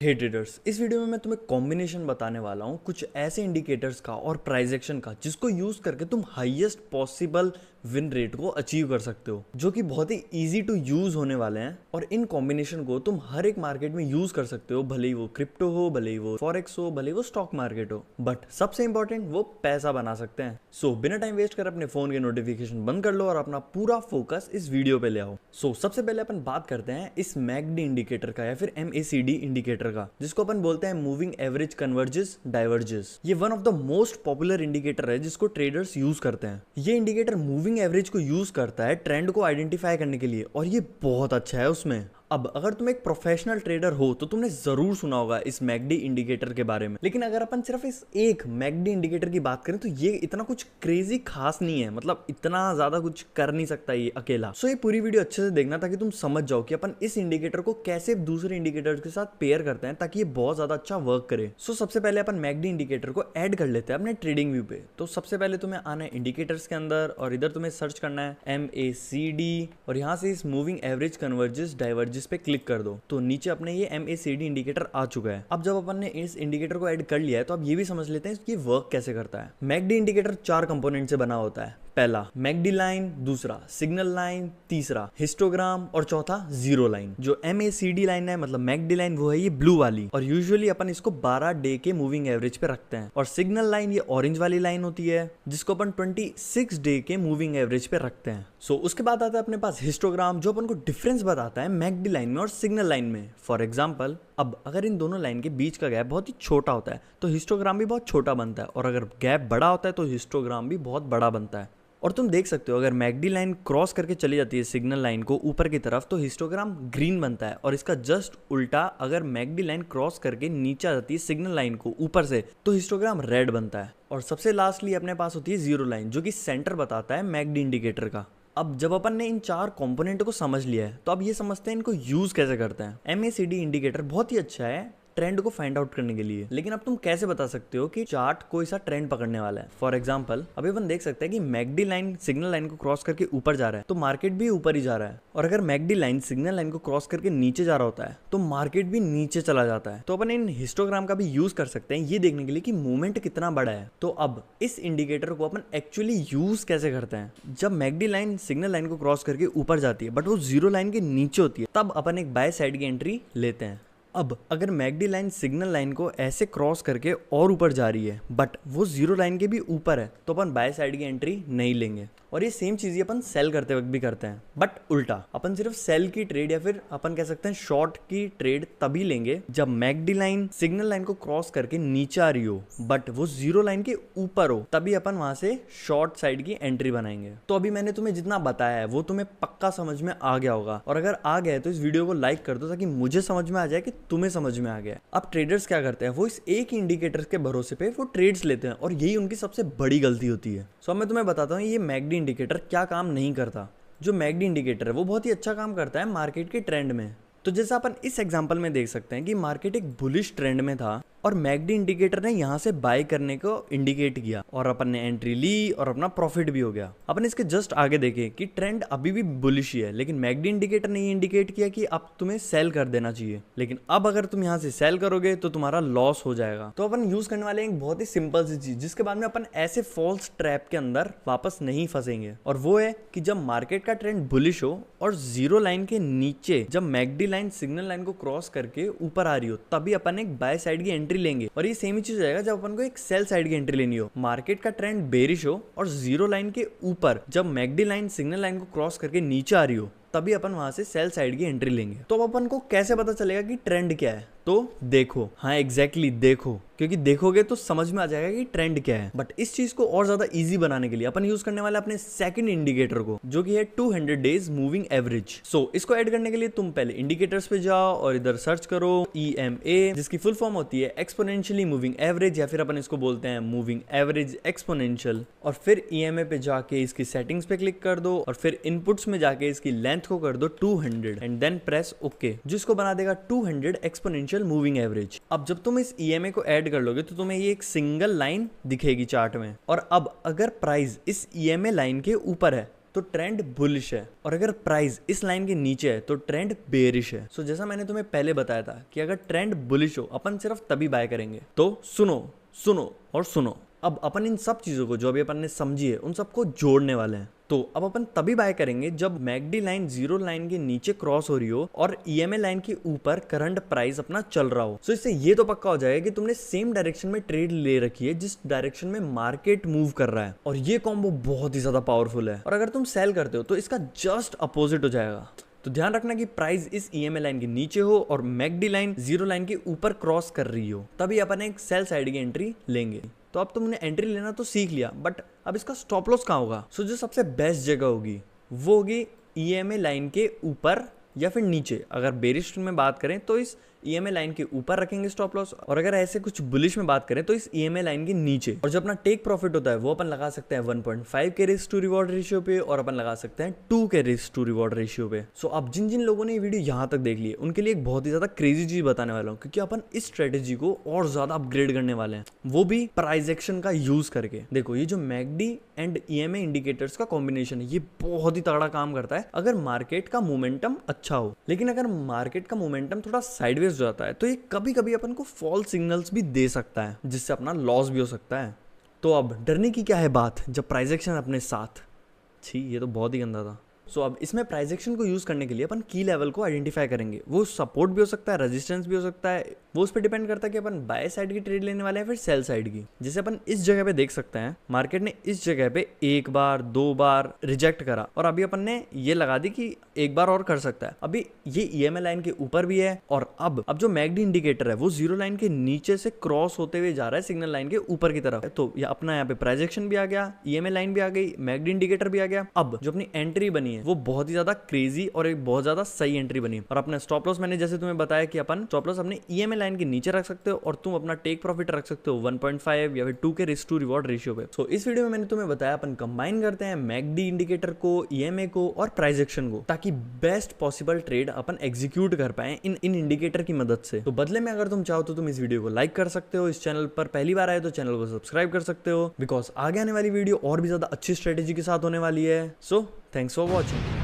हे traders, इस video में मैं तुम्हें कॉम्बिनेशन बताने वाला हूँ कुछ ऐसे इंडिकेटर्स का और प्राइस एक्शन का जिसको यूज करके तुम हाईएस्ट पॉसिबल विन रेट को अचीव कर सकते हो, जो कि बहुत ही इजी टू यूज होने वाले हैं। और इन कॉम्बिनेशन को तुम हर एक मार्केट में यूज कर सकते हो, भले ही वो क्रिप्टो हो, भले ही वो फॉरेक्स हो, भले ही वो स्टॉक मार्केट हो, बट सबसे इंपॉर्टेंट वो पैसा बना सकते हैं। सो बिना टाइम वेस्ट कर अपने फोन के नोटिफिकेशन बंद कर लो और अपना पूरा फोकस इस वीडियो पे ले आओ। सो सबसे पहले अपन बात करते हैं इस मैकडी इंडिकेटर का या फिर MACD इंडिकेटर का, जिसको अपन बोलते हैं मूविंग एवरेज कन्वर्जेस डाइवर्जेस। ये one of the most popular indicator है जिसको ट्रेडर्स यूज करते हैं। ये इंडिकेटर मूविंग एवरेज को यूज करता है ट्रेंड को आइडेंटिफाई करने के लिए, और ये बहुत अच्छा है उसमें। अब अगर तुम एक प्रोफेशनल ट्रेडर हो तो तुमने जरूर सुना होगा इस मैकडी इंडिकेटर के बारे में, लेकिन अगर अपन सिर्फ इस एक मैकडी इंडिकेटर की बात करें तो ये इतना कुछ क्रेजी खास नहीं है, मतलब इतना ज्यादा कुछ कर नहीं सकता ये अकेला। सो ये पूरी वीडियो अच्छे से देखना ताकि तुम समझ जाओ कि अपन इस इंडिकेटर को कैसे दूसरे इंडिकेटर्स के साथ पेयर करते हैं ताकि ये बहुत ज्यादा अच्छा वर्क करे। सो सबसे पहले अपन मैकडी इंडिकेटर को ऐड कर लेते हैं अपने ट्रेडिंग व्यू पे। तो सबसे पहले तुम्हें आना है इंडिकेटर्स के अंदर और इधर तुम्हें सर्च करना है MACD और यहाँ से इस मूविंग एवरेज कन्वर्जेस डाइवर्जेस जिस पे क्लिक कर दो तो नीचे अपने ये MACD इंडिकेटर आ चुका है। अब जब अपन ने इस इंडिकेटर को ऐड कर लिया है तो अब ये भी समझ लेते हैं कि वर्क कैसे करता है। मैकडी इंडिकेटर 4 कंपोनेंट से बना होता है। पहला मैकडी लाइन, दूसरा सिग्नल लाइन, तीसरा हिस्टोग्राम और चौथा जीरो लाइन। जो MACD लाइन है मतलब मैकडी लाइन वो है ये ब्लू वाली, और यूजुअली अपन इसको 12 डे के मूविंग एवरेज पे रखते हैं। और सिग्नल लाइन ये ऑरेंज वाली लाइन होती है जिसको अपन 26 डे के मूविंग एवरेज पे रखते हैं। सो उसके बाद आता है अपने पास हिस्टोग्राम, जो अपन को डिफरेंस बताता है मैकडी लाइन में और सिग्नल लाइन में। फॉर एग्जाम्पल, अब अगर इन दोनों लाइन के बीच का गैप बहुत ही छोटा होता है तो हिस्टोग्राम भी बहुत छोटा बनता है, और अगर गैप बड़ा होता है तो हिस्टोग्राम भी बहुत बड़ा बनता है। और तुम देख सकते हो अगर मैकडी लाइन क्रॉस करके चली जाती है सिग्नल लाइन को ऊपर की तरफ तो हिस्टोग्राम ग्रीन बनता है, और इसका जस्ट उल्टा अगर मैकडी लाइन क्रॉस करके नीचे आ जाती है सिग्नल लाइन को ऊपर से तो हिस्टोग्राम रेड बनता है। और सबसे लास्टली अपने पास होती है जीरो लाइन, जो कि सेंटर बताता है मैकडी इंडिकेटर का। अब जब अपन ने इन 4 कंपोनेंट को समझ लिया है तो अब ये समझते हैं इनको यूज कैसे करते हैं। MACD इंडिकेटर बहुत ही अच्छा है ट्रेंड को फाइंड आउट करने के लिए, लेकिन अब तुम कैसे बता सकते हो कि चार्ट कोई सा ट्रेंड पकड़ने वाला है। फॉर एग्जांपल, अभी अपन देख सकते हैं कि मैकडी लाइन सिग्नल लाइन को क्रॉस करके ऊपर जा रहा है तो मार्केट भी ऊपर ही जा रहा है, और अगर मैकडी लाइन सिग्नल लाइन को क्रॉस करके नीचे जा रहा होता है तो मार्केट भी नीचे चला जाता है। तो अपन इन हिस्टोग्राम का भी यूज कर सकते हैं ये देखने के लिए कि मूवमेंट कितना बड़ा है। तो अब इस इंडिकेटर को अपन एक्चुअली यूज कैसे करते हैं, जब मैकडी लाइन सिग्नल लाइन को क्रॉस करके ऊपर जाती है बट वो जीरो लाइन के नीचे होती है तब अपन एक बाय साइड की एंट्री लेते हैं। अब अगर मैकडी लाइन सिग्नल लाइन को ऐसे क्रॉस करके और ऊपर जा रही है बट वो जीरो लाइन के भी ऊपर है तो अपन बाय साइड की एंट्री नहीं लेंगे। और ये सेम चीज अपन सेल करते वक्त भी करते हैं, बट उल्टा। अपन सिर्फ सेल की ट्रेड या फिर अपन कह सकते हैं शॉर्ट की ट्रेड तभी लेंगे जब मैकडी लाइन सिग्नल लाइन को क्रॉस करके नीचे आ रही हो बट वो जीरो लाइन के ऊपर हो, तभी अपन वहां से शॉर्ट साइड की एंट्री बनाएंगे। तो अभी मैंने तुम्हें जितना बताया है वो तुम्हें पक्का समझ में आ गया होगा, और अगर आ गया है तो इस वीडियो को लाइक कर दो ताकि मुझे समझ में आ जाए कि तुम्हें समझ में आ गया। अब ट्रेडर्स क्या करते हैं, वो इस एक ही इंडिकेटर के भरोसे पे वो ट्रेड्स लेते हैं, और यही उनकी सबसे बड़ी गलती होती है। सो अब मैं तुम्हें बताता हूँ ये मैकडी इंडिकेटर क्या काम नहीं करता। जो मैकडी इंडिकेटर है वो बहुत ही अच्छा काम करता है मार्केट के ट्रेंड में। तो जैसा अपन इस एग्जांपल में देख सकते हैं कि मार्केट एक बुलिश ट्रेंड में था और मैकडी इंडिकेटर ने यहाँ से बाय करने को इंडिकेट किया और अपन ने एंट्री ली और अपना प्रॉफिट भी हो गया। अपन इसके जस्ट आगे देखें कि ट्रेंड अभी भी बुलिश ही है, लेकिन मैकडी इंडिकेटर ने इंडिकेट किया कि अब तुम्हें सेल कर देना चाहिए, लेकिन अब अगर तुम यहाँ से सेल करोगे तो तुम्हारा लॉस हो जाएगा। तो अपन यूज करने वाले एक बहुत ही सिंपल सी चीज जिसके बाद में अपन ऐसे फॉल्स ट्रैप के अंदर वापस नहीं फंसेंगे, और वो है कि जब मार्केट का ट्रेंड बुलिश हो और जीरो लाइन के नीचे जब मैकडी लाइन सिग्नल लाइन को क्रॉस करके ऊपर आ रही हो तभी अपन एक बाय साइड की एंट्री लेंगे। और ये सेम ही चीज रहेगा जब अपन को एक सेल साइड की एंट्री लेनी हो, मार्केट का ट्रेंड बेरिश हो और जीरो लाइन के ऊपर जब मैकडी लाइन सिग्नल लाइन को क्रॉस करके नीचे आ रही हो तभी अपन वहां से सेल साइड की एंट्री लेंगे। तो अब अपन को कैसे पता चलेगा कि ट्रेंड क्या है, तो देखो, हाँ एग्जैक्टली देखो, क्योंकि देखोगे तो समझ में आ जाएगा कि ट्रेंड क्या है। बट इस चीज को और ज्यादा इजी बनाने के लिए अपन यूज करने वाले अपने सेकंड इंडिकेटर को, जो कि है 200 डेज मूविंग एवरेज। सो इसको ऐड करने के लिए तुम पहले इंडिकेटर्स पे जाओ और इधर सर्च करो EMA, जिसकी फुल फॉर्म होती है एक्सपोनेंशियली मूविंग एवरेज, या फिर अपन इसको बोलते हैं मूविंग एवरेज एक्सपोनेंशियल। और फिर EMA पे जाके इसकी सेटिंग्स पे क्लिक कर दो और फिर इनपुट्स में जाके इसकी लेंथ को कर दो 200 एंड देन प्रेस ओके, जिसको बना देगा 200 एक्सपोनेंशियल मूविंग एवरेज। अब जब तुम इस EMA को ऐड कर लोगे तो तुम्हें ये एक सिंगल लाइन दिखेगी चार्ट में, और अब अगर प्राइस इस EMA लाइन के ऊपर है तो ट्रेंड बुलिश है, और अगर प्राइस इस लाइन के नीचे है तो ट्रेंड बेरिश है। सो जैसा मैंने तुम्हें पहले बताया था कि अगर ट्रेंड बुलिश हो अपन सिर्फ तभी बाय करेंगे। तो सुनो सुनो और सुनो, अब अपन इन सब चीजों को जो अभी अपन ने समझी है उन सबको जोड़ने वाले हैं। तो अब अपन तभी बाय करेंगे जब मैकडी लाइन जीरो लाइन के नीचे क्रॉस हो रही हो और ईएमए लाइन के ऊपर करंट प्राइस अपना चल रहा हो। सो इससे ये तो पक्का हो जाएगा कि तुमने सेम डायरेक्शन में ट्रेड ले रखी है जिस डायरेक्शन में मार्केट मूव कर रहा है, और ये कॉम्बो बहुत ही ज्यादा पावरफुल है। और अगर तुम सेल करते हो तो इसका जस्ट अपोजिट हो जाएगा। तो ध्यान रखना कि प्राइस इस ईएमए लाइन के नीचे हो और मैकडी लाइन जीरो लाइन के ऊपर क्रॉस कर रही हो, तभी अपन एक सेल साइड की एंट्री लेंगे। तो अब तुमने एंट्री लेना तो सीख लिया, बट अब इसका स्टॉप लॉस कहाँ होगा? सो जो सबसे बेस्ट जगह होगी वो होगी ईएमए लाइन के ऊपर या फिर नीचे। अगर बेरिश में बात करें तो इस ईएमए लाइन के ऊपर रखेंगे स्टॉप लॉस, और अगर ऐसे कुछ बुलिश में बात करें तो इस ईएमए लाइन के नीचे। और जो अपना टेक प्रॉफिट होता है वो अपन लगा सकते हैं 1.5 के रिस्क टू रिवॉर्ड रेशियो पे, और अपन लगा सकते हैं 2 के रिस्क टू रिवॉर्ड रेशियो पे। सो अब जिन जिन लोगों ने ये वीडियो यहाँ तक देख ली है उनके लिए एक बहुत ही ज्यादा क्रेजी चीज बताने वाला हूँ, क्योंकि अपन इस स्ट्रेटेजी को और ज्यादा अपग्रेड करने वाले हैं, वो भी प्राइस एक्शन का यूज करके। देखो ये जो मैकडी एंड ईएमए इंडिकेटर्स का कॉम्बिनेशन है ये बहुत ही तगड़ा काम करता है अगर मार्केट का मोमेंटम अच्छा हो। लेकिन अगर मार्केट का मोमेंटम थोड़ा साइडवेज हो जाता है तो ये कभी कभी अपन को फॉल्स सिग्नल्स भी दे सकता है, जिससे अपना लॉस भी हो सकता है। तो अब डरने की क्या है बात जब प्राइस एक्शन अपने साथ। छी, ये तो बहुत ही गंदा था। सो अब इसमें प्राइस एक्शन को यूज करने के लिए अपन की लेवल को आइडेंटिफाई करेंगे। वो सपोर्ट भी हो सकता है, रेजिस्टेंस भी हो सकता है, वो उस पर डिपेंड करता है कि अपन बाय साइड की ट्रेड लेने वाले हैं फिर सेल साइड की। जैसे अपन इस जगह पे देख सकते हैं मार्केट ने इस जगह पे एक बार दो बार रिजेक्ट करा, और अभी अपन ने ये लगा दी कि एक बार और कर सकता है। अभी ये ईएमए लाइन के ऊपर भी है, और अब जो मैकडी इंडिकेटर है वो जीरो लाइन के नीचे से क्रॉस होते हुए जा रहा है सिग्नल लाइन के ऊपर की तरफ। तो ये अपना यहाँ पे प्राइस एक्शन भी आ गया, ईएमए लाइन भी आ गई, मैकडी इंडिकेटर भी आ गया। अब जो अपनी एंट्री बनी है वो बहुत ही ज्यादा क्रेजी और एक बहुत ज्यादा सही एंट्री बनी। और अपना स्टॉप लॉस मैंने जैसे तुम्हें बताया कि अपन स्टॉप लॉस अपने ईएमए लाइन के नीचे रख सकते हो, और तुम अपना टेक प्रॉफिट रख सकते हो 1.5 या फिर 2 के रिस्क टू रिवॉर्ड रेशियो पे। सो इस वीडियो में मैंने तुम्हें बताया अपन कंबाइन करते हैं मैकडी इंडिकेटर को, ईएमए को और प्राइस एक्शन को, ताकि बेस्ट पॉसिबल ट्रेड अपन एग्जीक्यूट कर पाए इन इंडिकेटर की मदद से। तो बदले में अगर तुम चाहो तो तुम इस वीडियो को लाइक कर सकते हो, इस चैनल पर पहली बार आए तो चैनल को सब्सक्राइब कर सकते हो, बिकॉज आगे आने वाली वीडियो और भी ज्यादा अच्छी स्ट्रेटेजी के साथ होने वाली है। So thanks for watching.